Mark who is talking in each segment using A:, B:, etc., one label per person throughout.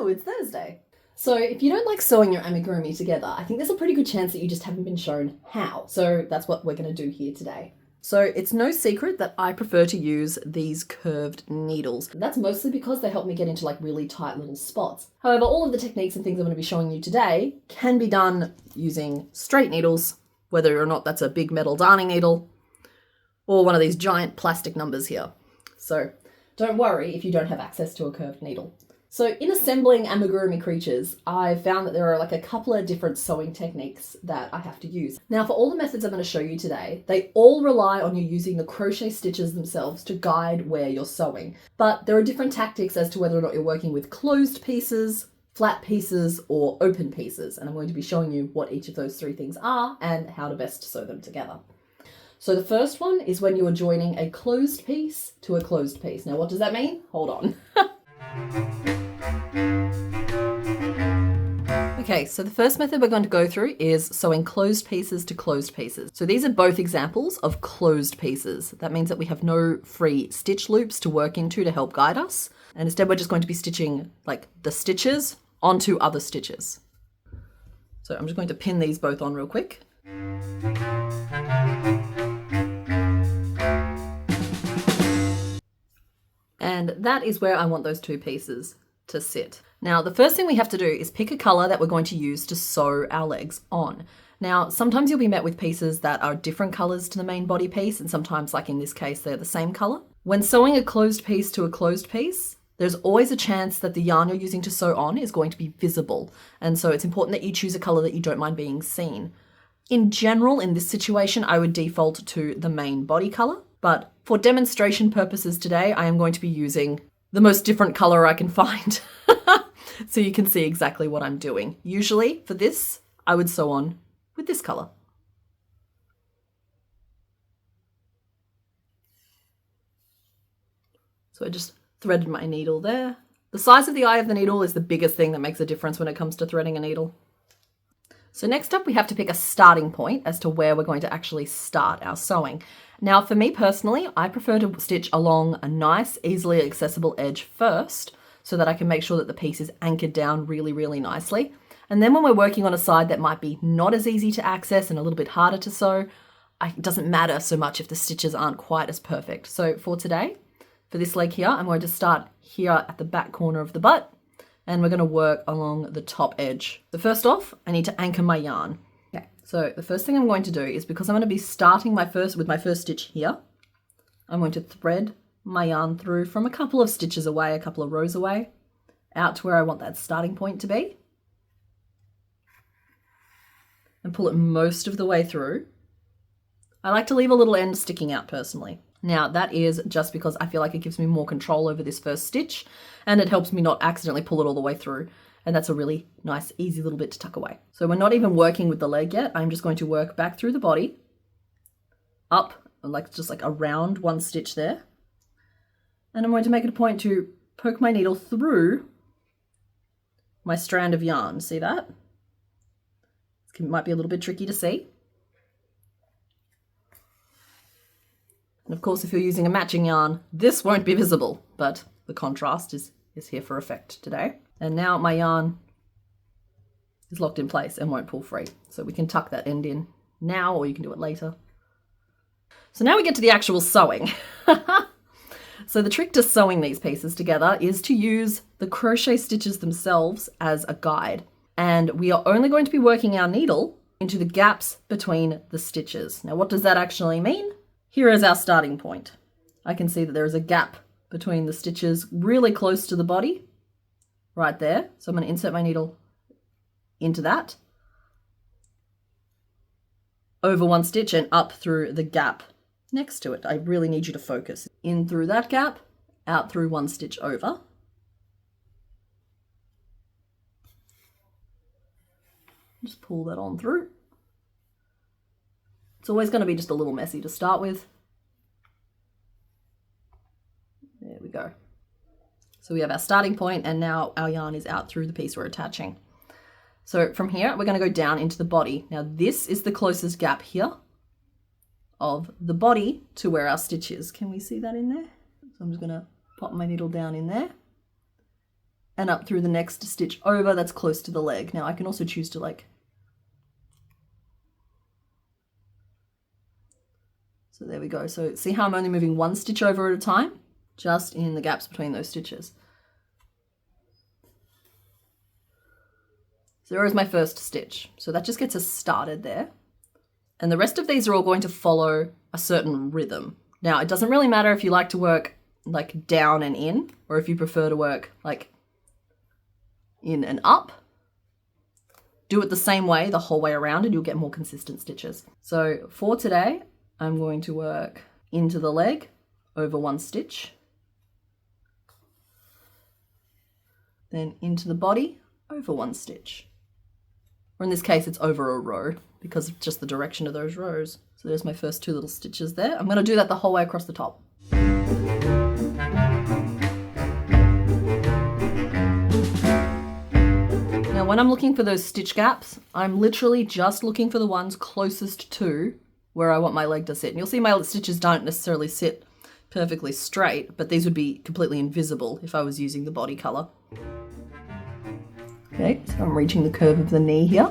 A: Hello, it's Thursday. So if you don't like sewing your amigurumi together, I think there's a pretty good chance that you just haven't been shown how. So that's what we're going to do here today. So it's no secret that I prefer to use these curved needles. That's mostly because they help me get into like really tight little spots. However, all of the techniques and things I'm going to be showing you today can be done using straight needles, whether or not that's a big metal darning needle or one of these giant plastic numbers here. So don't worry if you don't have access to a curved needle. So in assembling amigurumi creatures, I've found that there are like a couple of different sewing techniques that I have to use. Now for all the methods I'm going to show you today, they all rely on you using the crochet stitches themselves to guide where you're sewing. But there are different tactics as to whether or not you're working with closed pieces, flat pieces, or open pieces. And I'm going to be showing you what each of those three things are and how to best sew them together. So the first one is when you are joining a closed piece to a closed piece. Now what does that mean? Hold on. Okay, so the first method we're going to go through is sewing closed pieces to closed pieces. So these are both examples of closed pieces. That means that we have no free stitch loops to work into to help guide us. And instead we're just going to be stitching like the stitches onto other stitches. So I'm just going to pin these both on real quick. And that is where I want those two pieces to sit. Now, the first thing we have to do is pick a color that we're going to use to sew our legs on. Now, sometimes you'll be met with pieces that are different colors to the main body piece, and sometimes, like in this case, they're the same color. When sewing a closed piece to a closed piece, there's always a chance that the yarn you're using to sew on is going to be visible. And so it's important that you choose a color that you don't mind being seen. In general, in this situation, I would default to the main body color, but for demonstration purposes today, I am going to be using the most different color I can find. So you can see exactly what I'm doing. Usually for this, I would sew on with this color. So I just threaded my needle there. The size of the eye of the needle is the biggest thing that makes a difference when it comes to threading a needle. So next up, we have to pick a starting point as to where we're going to actually start our sewing. Now, for me personally, I prefer to stitch along a nice, easily accessible edge first, so that I can make sure that the piece is anchored down really, really nicely. And then when we're working on a side that might be not as easy to access and a little bit harder to sew, it doesn't matter so much if the stitches aren't quite as perfect. So for today, for this leg here, I'm going to start here at the back corner of the butt, and we're going to work along the top edge. So first off, I need to anchor my yarn. Okay, so the first thing I'm going to do is, because I'm going to be starting with my first stitch here, I'm going to thread my yarn through from a couple of stitches away, a couple of rows away, out to where I want that starting point to be, and pull it most of the way through. I like to leave a little end sticking out personally. Now that is just because I feel like it gives me more control over this first stitch, and it helps me not accidentally pull it all the way through. And that's a really nice, easy little bit to tuck away. So we're not even working with the leg yet. I'm just going to work back through the body, up, and just like around one stitch there. And I'm going to make it a point to poke my needle through my strand of yarn. See that? It might be a little bit tricky to see. And of course, if you're using a matching yarn, this won't be visible, but the contrast is here for effect today. And now my yarn is locked in place and won't pull free. So we can tuck that end in now, or you can do it later. So now we get to the actual sewing. So the trick to sewing these pieces together is to use the crochet stitches themselves as a guide. And we are only going to be working our needle into the gaps between the stitches. Now, what does that actually mean? Here is our starting point. I can see that there is a gap between the stitches really close to the body, right there. So I'm going to insert my needle into that, over one stitch and up through the gap next to it. I really need you to focus. In through that gap, out through one stitch over. Just pull that on through. It's always going to be just a little messy to start with. There we go. So we have our starting point, and now our yarn is out through the piece we're attaching. So from here, we're going to go down into the body. Now this is the closest gap here of the body to where our stitch is. Can we see that in there? So I'm just going to pop my needle down in there. and up through the next stitch over that's close to the leg. Now I can also choose to like, so there we go. So see how I'm only moving one stitch over at a time, just in the gaps between those stitches. So there is my first stitch. So that just gets us started there. And the rest of these are all going to follow a certain rhythm. Now, it doesn't really matter if you like to work like down and in, or if you prefer to work like in and up. Do it the same way the whole way around and you'll get more consistent stitches. So for today, I'm going to work into the leg over one stitch, then into the body over one stitch. Or in this case, it's over a row because of just the direction of those rows. So there's my first two little stitches there. I'm going to do that the whole way across the top. Now, when I'm looking for those stitch gaps, I'm literally just looking for the ones closest to where I want my leg to sit. And you'll see my stitches don't necessarily sit perfectly straight, but these would be completely invisible if I was using the body color. Okay, so I'm reaching the curve of the knee here.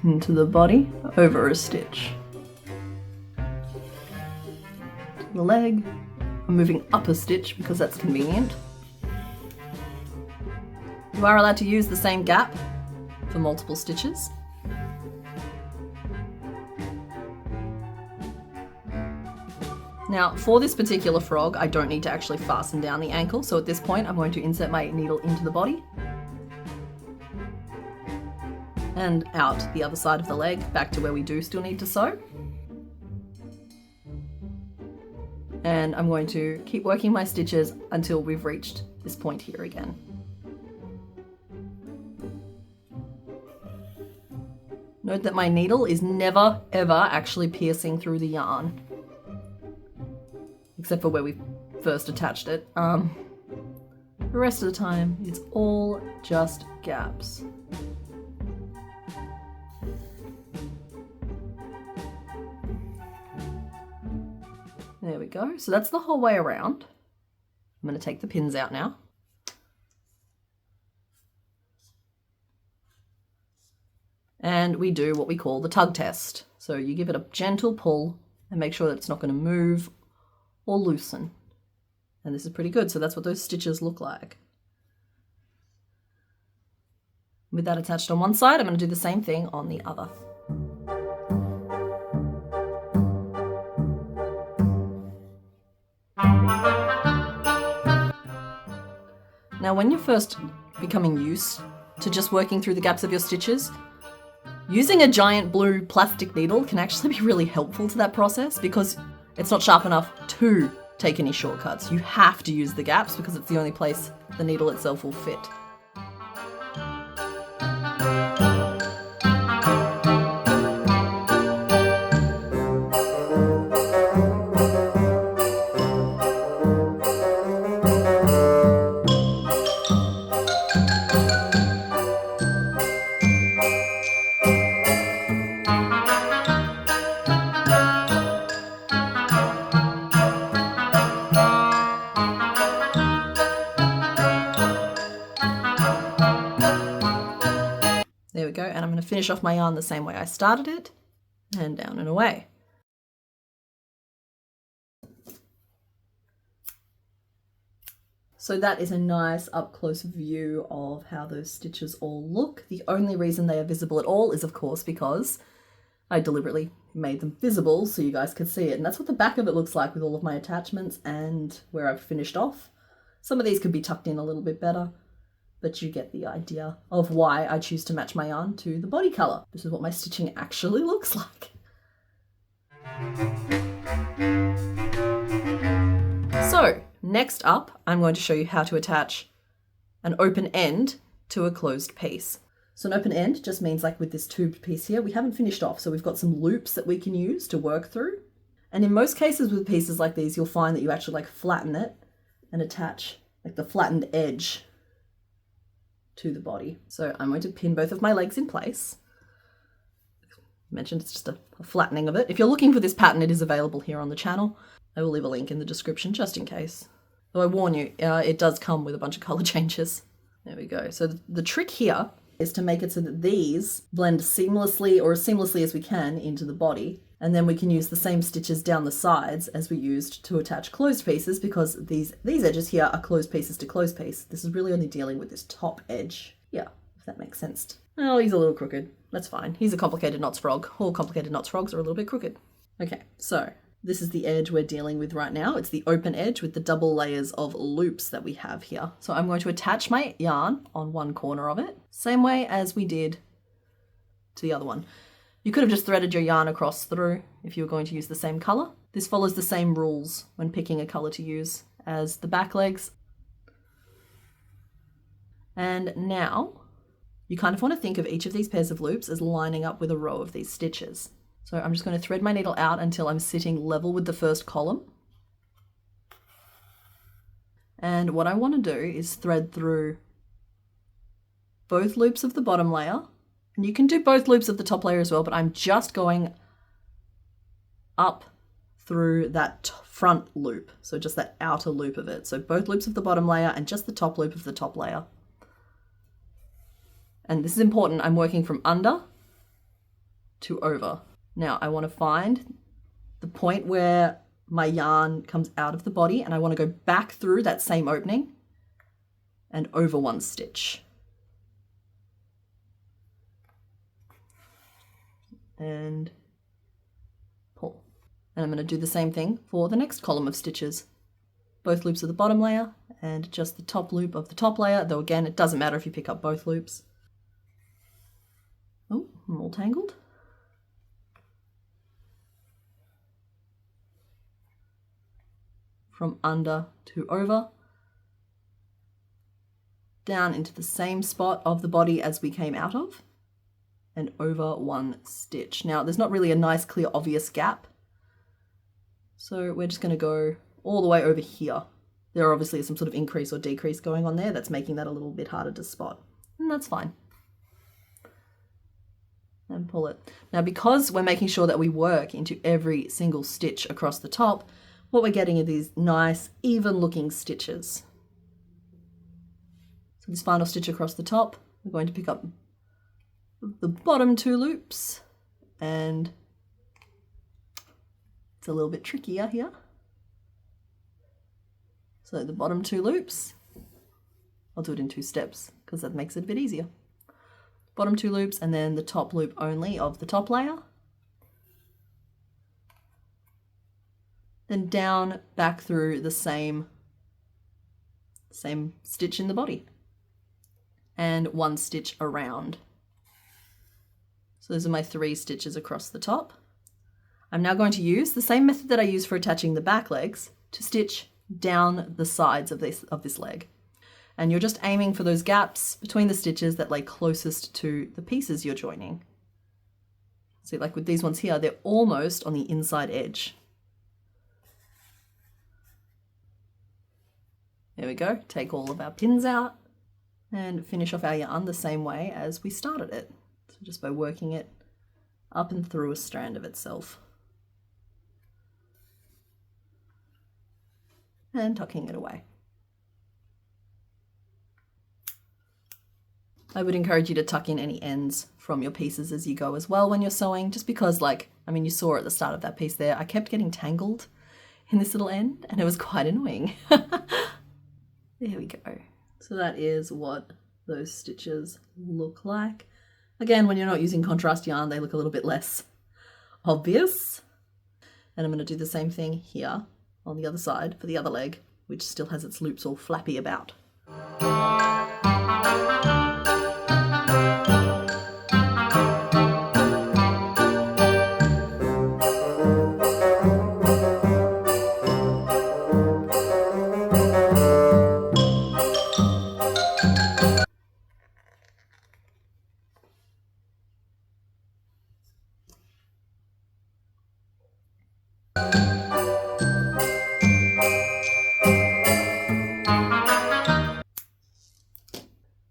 A: Into the body, over a stitch. To the leg, I'm moving up a stitch because that's convenient. You are allowed to use the same gap for multiple stitches. Now, for this particular frog, I don't need to actually fasten down the ankle. So at this point, I'm going to insert my needle into the body and out the other side of the leg, back to where we do still need to sew. And I'm going to keep working my stitches until we've reached this point here again. Note that my needle is never, ever actually piercing through the yarn, except for where we first attached it. The rest of the time, it's all just gaps. There we go. So that's the whole way around. I'm going to take the pins out now. And we do what we call the tug test. So you give it a gentle pull and make sure that it's not going to move or loosen. And this is pretty good. So that's what those stitches look like. With that attached on one side, I'm going to do the same thing on the other. Now, when you're first becoming used to just working through the gaps of your stitches, using a giant blue plastic needle can actually be really helpful to that process because it's not sharp enough to take any shortcuts. You have to use the gaps because it's the only place the needle itself will fit. There we go, and I'm going to finish off my yarn the same way I started it, and down and away. So that is a nice up-close view of how those stitches all look. The only reason they are visible at all is, of course, because I deliberately made them visible so you guys could see it. And that's what the back of it looks like with all of my attachments and where I've finished off. Some of these could be tucked in a little bit better, but you get the idea of why I choose to match my yarn to the body color. This is what my stitching actually looks like. So next up, I'm going to show you how to attach an open end to a closed piece. So an open end just means, like with this tubed piece here, we haven't finished off. So we've got some loops that we can use to work through. And in most cases with pieces like these, you'll find that you actually like flatten it and attach like the flattened edge to the body. So I'm going to pin both of my legs in place. I mentioned it's just a flattening of it. If you're looking for this pattern, it is available here on the channel. I will leave a link in the description just in case. So I warn you, it does come with a bunch of color changes. There we go. So the trick here is to make it so that these blend seamlessly, or as seamlessly as we can, into the body. And then we can use the same stitches down the sides as we used to attach closed pieces, because these edges here are closed pieces to closed piece. This is really only dealing with this top edge. Yeah, if that makes sense. Oh, he's a little crooked. That's fine. He's a complicated knots frog. All complicated knots frogs are a little bit crooked. Okay, so this is the edge we're dealing with right now. It's the open edge with the double layers of loops that we have here. So I'm going to attach my yarn on one corner of it, same way as we did to the other one. You could have just threaded your yarn across through if you were going to use the same color. This follows the same rules when picking a color to use as the back legs. And now you kind of want to think of each of these pairs of loops as lining up with a row of these stitches. So I'm just going to thread my needle out until I'm sitting level with the first column. And what I want to do is thread through both loops of the bottom layer. And you can do both loops of the top layer as well, but I'm just going up through that front loop. So just that outer loop of it. So both loops of the bottom layer and just the top loop of the top layer. And this is important. I'm working from under to over. Now I want to find the point where my yarn comes out of the body, and I want to go back through that same opening and over one stitch. And pull. And I'm going to do the same thing for the next column of stitches. Both loops of the bottom layer and just the top loop of the top layer, though again, it doesn't matter if you pick up both loops. Oh, I'm all tangled. From under to over, down into the same spot of the body as we came out of, and over one stitch. Now there's not really a nice, clear, obvious gap, so we're just going to go all the way over here. There obviously is some sort of increase or decrease going on there that's making that a little bit harder to spot, and that's fine. And pull it. Now because we're making sure that we work into every single stitch across the top, what we're getting are these nice, even looking stitches. So this final stitch across the top, we're going to pick up the bottom two loops, and it's a little bit trickier here. So the bottom two loops, I'll do it in two steps because that makes it a bit easier. Bottom two loops, and then the top loop only of the top layer. Then down, back through the same stitch in the body, and one stitch around. So those are my 3 stitches across the top. I'm now going to use the same method that I use for attaching the back legs to stitch down the sides of this leg. And you're just aiming for those gaps between the stitches that lay closest to the pieces you're joining. See, like with these ones here, they're almost on the inside edge. There we go. Take all of our pins out and finish off our yarn the same way as we started it. So just by working it up and through a strand of itself. And tucking it away. I would encourage you to tuck in any ends from your pieces as you go as well when you're sewing, just because, like, I mean, you saw at the start of that piece there, I kept getting tangled in this little end and it was quite annoying. There we go. So that is what those stitches look like. Again, when you're not using contrast yarn, they look a little bit less obvious. And I'm going to do the same thing here on the other side for the other leg, which still has its loops all flappy about.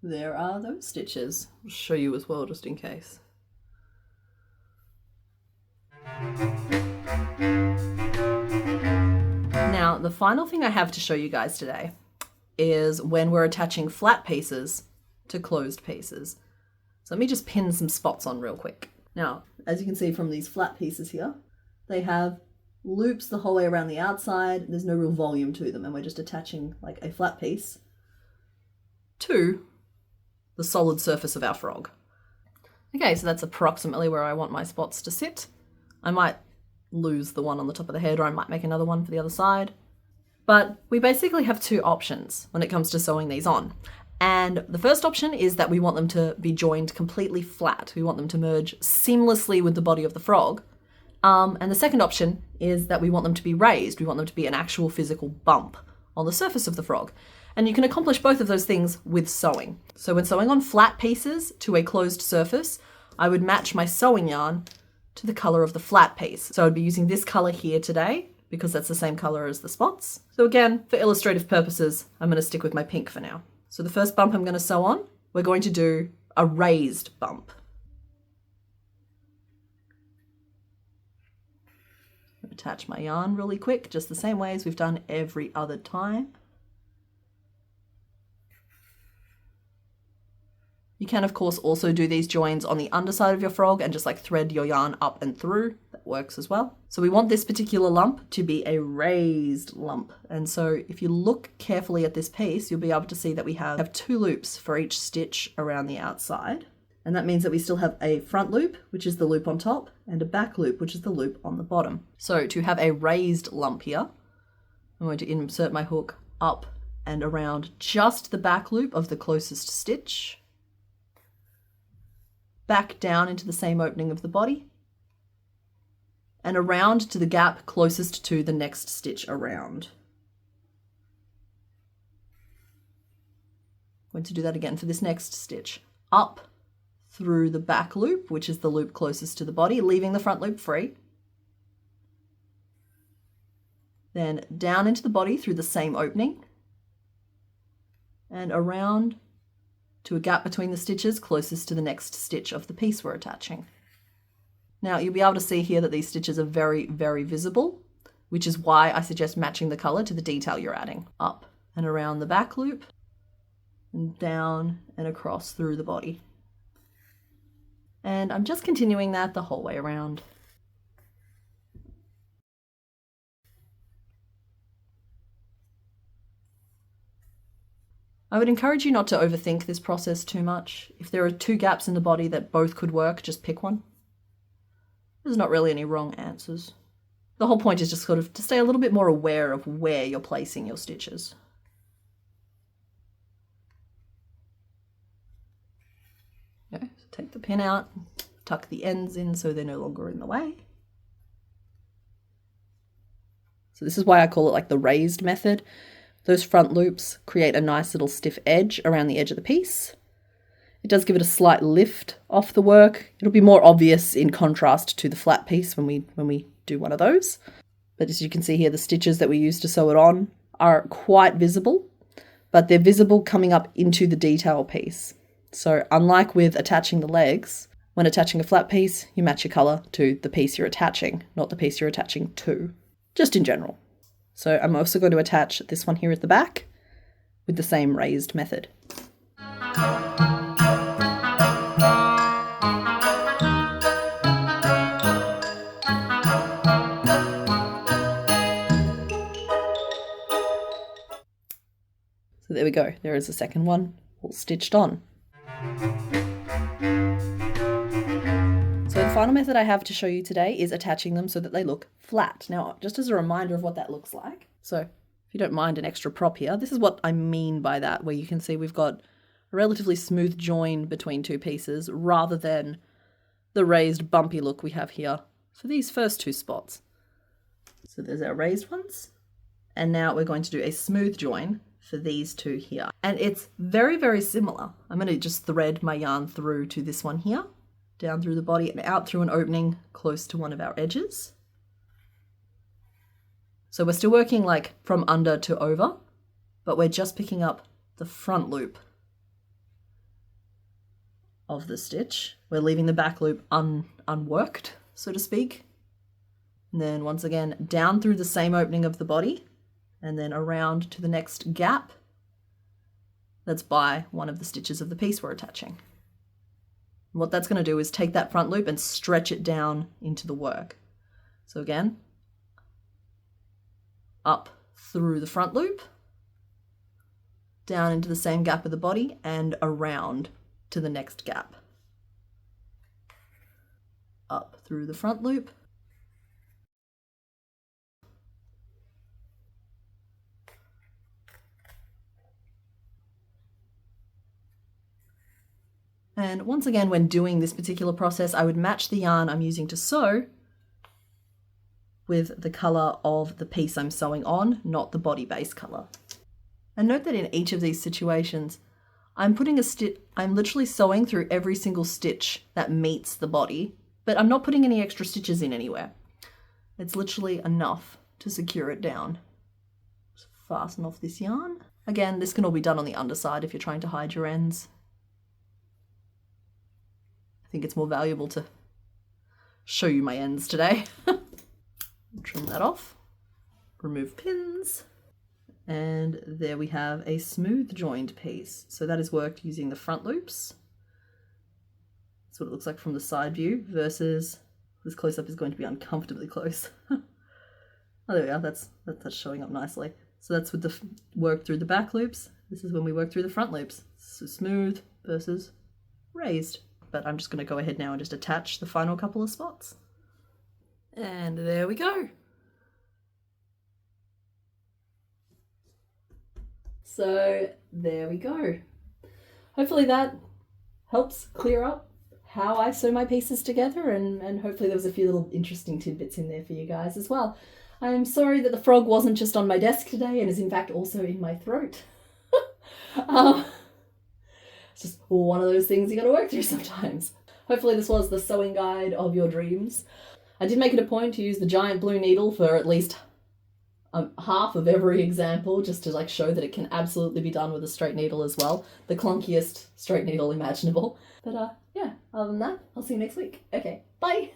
A: There are those stitches. I'll show you as well, just in case. Now, Now, the final thing I have to show you guys today is when we're attaching flat pieces to closed pieces. So let me just pin some spots on real quick. Now, as you can see from these flat pieces here, they have loops the whole way around the outside. There's no real volume to them, and we're just attaching like a flat piece to the solid surface of our frog. Okay, so that's approximately where I want my spots to sit. I might lose the one on the top of the head, or I might make another one for the other side. But we basically have two options when it comes to sewing these on. And the first option is that we want them to be joined completely flat. We want them to merge seamlessly with the body of the frog. And the second option is that we want them to be raised. We want them to be an actual physical bump on the surface of the frog. And you can accomplish both of those things with sewing. So when sewing on flat pieces to a closed surface, I would match my sewing yarn to the color of the flat piece. So I'd be using this color here today because that's the same color as the spots. So again, for illustrative purposes, I'm going to stick with my pink for now. So the first bump I'm going to sew on, we're going to do a raised bump. Attach my yarn really quick, just the same way as we've done every other time. You can, of course, also do these joins on the underside of your frog and just like thread your yarn up and through. That works as well. So we want this particular lump to be a raised lump. And so if you look carefully at this piece, you'll be able to see that we have two loops for each stitch around the outside. And that means that we still have a front loop, which is the loop on top, and a back loop, which is the loop on the bottom. So to have a raised lump here, I'm going to insert my hook up and around just the back loop of the closest stitch, back down into the same opening of the body, and around to the gap closest to the next stitch around. I'm going to do that again for this next stitch. Up through the back loop, which is the loop closest to the body, leaving the front loop free. Then down into the body through the same opening, and around to a gap between the stitches closest to the next stitch of the piece we're attaching. Now you'll be able to see here that these stitches are very, very visible, which is why I suggest matching the color to the detail you're adding. Up and around the back loop, and down and across through the body. And I'm just continuing that the whole way around. I would encourage you not to overthink this process too much. If there are two gaps in the body that both could work, just pick one. There's not really any wrong answers. The whole point is just sort of to stay a little bit more aware of where you're placing your stitches. Okay, so take the pin out, tuck the ends in so they're no longer in the way. So this is why I call it like the raised method. Those front loops create a nice little stiff edge around the edge of the piece. It does give it a slight lift off the work. It'll be more obvious in contrast to the flat piece when we do one of those. But as you can see here, the stitches that we use to sew it on are quite visible, but they're visible coming up into the detail piece. So unlike with attaching the legs, when attaching a flat piece, you match your color to the piece you're attaching, not the piece you're attaching to, just in general. So I'm also going to attach this one here at the back with the same raised method. So there we go, there is the second one all stitched on. So the final method I have to show you today is attaching them so that they look flat. Now, just as a reminder of what that looks like. So if you don't mind an extra prop here, this is what I mean by that, where you can see we've got a relatively smooth join between two pieces rather than the raised bumpy look we have here for these first two spots. So there's our raised ones. And now we're going to do a smooth join for these two here. And it's very, very similar. I'm going to just thread my yarn through to this one here, down through the body and out through an opening close to one of our edges. So we're still working like from under to over, but we're just picking up the front loop of the stitch. We're leaving the back loop unworked, so to speak. And then once again, down through the same opening of the body and then around to the next gap that's by one of the stitches of the piece we're attaching. What that's going to do is take that front loop and stretch it down into the work. So again, up through the front loop, down into the same gap of the body, and around to the next gap. Up through the front loop, and once again, when doing this particular process, I would match the yarn I'm using to sew with the color of the piece I'm sewing on, not the body base color. And note that in each of these situations, I'm literally sewing through every single stitch that meets the body, but I'm not putting any extra stitches in anywhere. It's literally enough to secure it down. Just fasten off this yarn. Again, this can all be done on the underside if you're trying to hide your ends. I think it's more valuable to show you my ends today. Trim that off, remove pins, and there we have a smooth joined piece. So that is worked using the front loops. That's what it looks like from the side view versus this close-up is going to be uncomfortably close. Oh, there we are, that's showing up nicely. So that's with the work through the back loops. This is when we work through the front loops. So smooth versus raised. But I'm just going to go ahead now and just attach the final couple of spots. And there we go. So there we go. Hopefully that helps clear up how I sew my pieces together, and hopefully there was a few little interesting tidbits in there for you guys as well. I'm sorry that the frog wasn't just on my desk today and is in fact also in my throat. It's just one of those things you got to work through sometimes. Hopefully this was the sewing guide of your dreams. I did make it a point to use the giant blue needle for at least half of every example, just to like show that it can absolutely be done with a straight needle as well. The clunkiest straight needle imaginable. But yeah, other than that, I'll see you next week. Okay, bye!